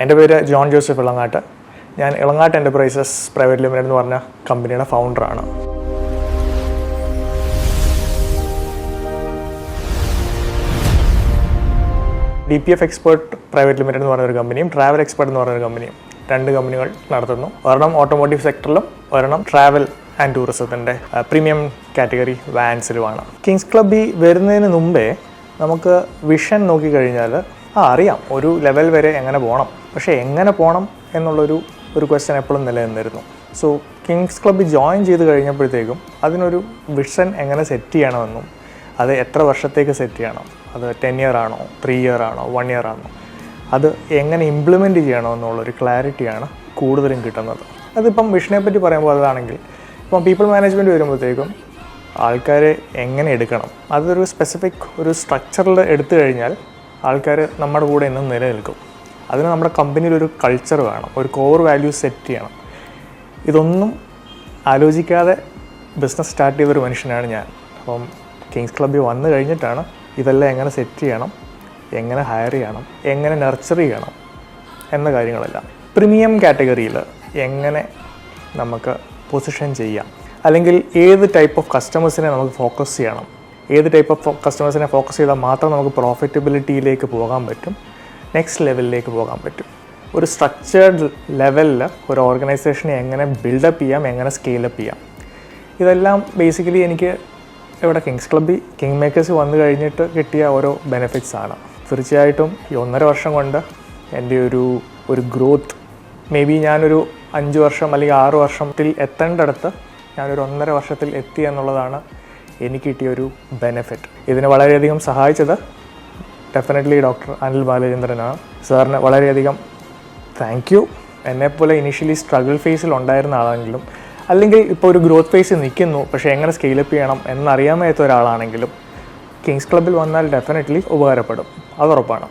എൻ്റെ പേര് John Joseph ഇളങ്ങാട്ട്. ഞാൻ ഇളങ്ങാട്ട് എൻ്റർപ്രൈസസ് പ്രൈവറ്റ് ലിമിറ്റഡ് എന്ന് പറഞ്ഞ കമ്പനിയുടെ ഫൗണ്ടറാണ്. DPF എക്സ്പേർട്ട് പ്രൈവറ്റ് ലിമിറ്റഡ് എന്ന് പറഞ്ഞൊരു കമ്പനിയും ട്രാവൽ എക്സ്പേർട്ട് എന്ന് പറഞ്ഞൊരു കമ്പനിയും, രണ്ട് കമ്പനികൾ നടത്തുന്നു. ഒരെണ്ണം ഓട്ടോമോട്ടീവ് സെക്ടറിലും ഒരെണ്ണം ട്രാവൽ ആൻഡ് ടൂറിസത്തിൻ്റെ പ്രീമിയം കാറ്റഗറി വാൻസിലുമാണ്. കിങ്സ് ക്ലബ്ബിൽ വരുന്നതിന് മുമ്പേ നമുക്ക് വിഷൻ നോക്കിക്കഴിഞ്ഞാൽ അറിയാം ഒരു ലെവൽ വരെ എങ്ങനെ പോകണം, പക്ഷേ എങ്ങനെ പോകണം എന്നുള്ളൊരു ക്വസ്റ്റ്യൻ എപ്പോഴും നിലനിന്നിരുന്നു. സോ കിങ്സ് ക്ലബ്ബിൽ ജോയിൻ ചെയ്ത് കഴിഞ്ഞപ്പോഴത്തേക്കും അതിനൊരു വിഷൻ എങ്ങനെ സെറ്റ് ചെയ്യണമെന്നും അത് എത്ര വർഷത്തേക്ക് സെറ്റ് ചെയ്യണം, അത് 10 ഇയർ ആണോ, 3 ഇയർ ആണോ, 1 ഇയർ ആണോ, അത് എങ്ങനെ ഇംപ്ലിമെൻറ്റ് ചെയ്യണമെന്നുള്ളൊരു ക്ലാരിറ്റിയാണ് കൂടുതലും കിട്ടുന്നത്. അതിപ്പം വിഷനെ പറ്റി പറയുമ്പോൾ അതാണെങ്കിൽ ഇപ്പം പീപ്പിൾ മാനേജ്മെൻറ്റ് വരുമ്പോഴത്തേക്കും ആൾക്കാരെ എങ്ങനെ എടുക്കണം, അതൊരു സ്പെസിഫിക് ഒരു സ്ട്രക്ചറിൽ എടുത്തു കഴിഞ്ഞാൽ ആൾക്കാർ നമ്മുടെ കൂടെ ഇന്നും നിലനിൽക്കും. അതിന് നമ്മുടെ കമ്പനിയിലൊരു കൾച്ചർ വേണം, ഒരു കോർ വാല്യൂ സെറ്റ് ചെയ്യണം. ഇതൊന്നും ആലോചിക്കാതെ ബിസിനസ് സ്റ്റാർട്ട് ചെയ്തൊരു മനുഷ്യനാണ് ഞാൻ. അപ്പം കിങ്സ് ക്ലബ്ബിൽ വന്നു കഴിഞ്ഞിട്ടാണ് ഇതെല്ലാം എങ്ങനെ സെറ്റ് ചെയ്യണം, എങ്ങനെ ഹയർ ചെയ്യണം, എങ്ങനെ നർച്ചർ ചെയ്യണം എന്ന കാര്യങ്ങളെല്ലാം. പ്രീമിയം കാറ്റഗറിയിൽ എങ്ങനെ നമുക്ക് പൊസിഷൻ ചെയ്യാം, അല്ലെങ്കിൽ ഏത് ടൈപ്പ് ഓഫ് കസ്റ്റമേഴ്സിനെ നമുക്ക് ഫോക്കസ് ചെയ്യണം, ഏത് ടൈപ്പ് ഓഫ് കസ്റ്റമേഴ്സിനെ ഫോക്കസ് ചെയ്താൽ മാത്രം നമുക്ക് പ്രോഫിറ്റബിലിറ്റിയിലേക്ക് പോകാൻ പറ്റും, നെക്സ്റ്റ് ലെവലിലേക്ക് പോകാൻ പറ്റും. ഒരു സ്ട്രക്ചേർഡ് ലെവലിൽ ഒരു ഓർഗനൈസേഷനെ എങ്ങനെ ബിൽഡപ്പ് ചെയ്യാം, എങ്ങനെ സ്കെയിലപ്പ് ചെയ്യാം, ഇതെല്ലാം ബേസിക്കലി എനിക്ക് ഇവിടെ കിങ്സ് ക്ലബ്ബിൽ കിങ് മേക്കേഴ്സ് വന്നു കഴിഞ്ഞിട്ട് കിട്ടിയ ഓരോ ബെനിഫിറ്റ്സ് ആണ്. തീർച്ചയായിട്ടും ഈ 1.5 വർഷം കൊണ്ട് എൻ്റെ ഒരു ഗ്രോത്ത്, മേ ബി ഞാനൊരു 5 വർഷം അല്ലെങ്കിൽ 6 വർഷത്തിൽ എത്തേണ്ടടുത്ത് ഞാനൊരു 1.5 വർഷത്തിൽ എത്തി എന്നുള്ളതാണ് എനിക്ക് കിട്ടിയൊരു ബെനിഫിറ്റ്. ഇതിന് വളരെയധികം സഹായിച്ചത് ഡെഫിനറ്റ്ലി ഡോക്ടർ അനിൽ ബാലചന്ദ്രനാണ്. സാറിന് വളരെയധികം താങ്ക് യു. എന്നെപ്പോലെ ഇനീഷ്യലി സ്ട്രഗിൾ ഫേസിൽ ഉണ്ടായിരുന്ന ആളാണെങ്കിലും, അല്ലെങ്കിൽ ഇപ്പോൾ ഒരു ഗ്രോത്ത് ഫേസിൽ നിൽക്കുന്നു പക്ഷേ എങ്ങനെ സ്കെയിലപ്പ് ചെയ്യണം എന്നറിയാൻ വയ്യാത്ത ഒരാളാണെങ്കിലും കിങ്സ് ക്ലബ്ബിൽ വന്നാൽ ഡെഫിനറ്റ്ലി ഉപകാരപ്പെടും, അത് ഉറപ്പാണ്.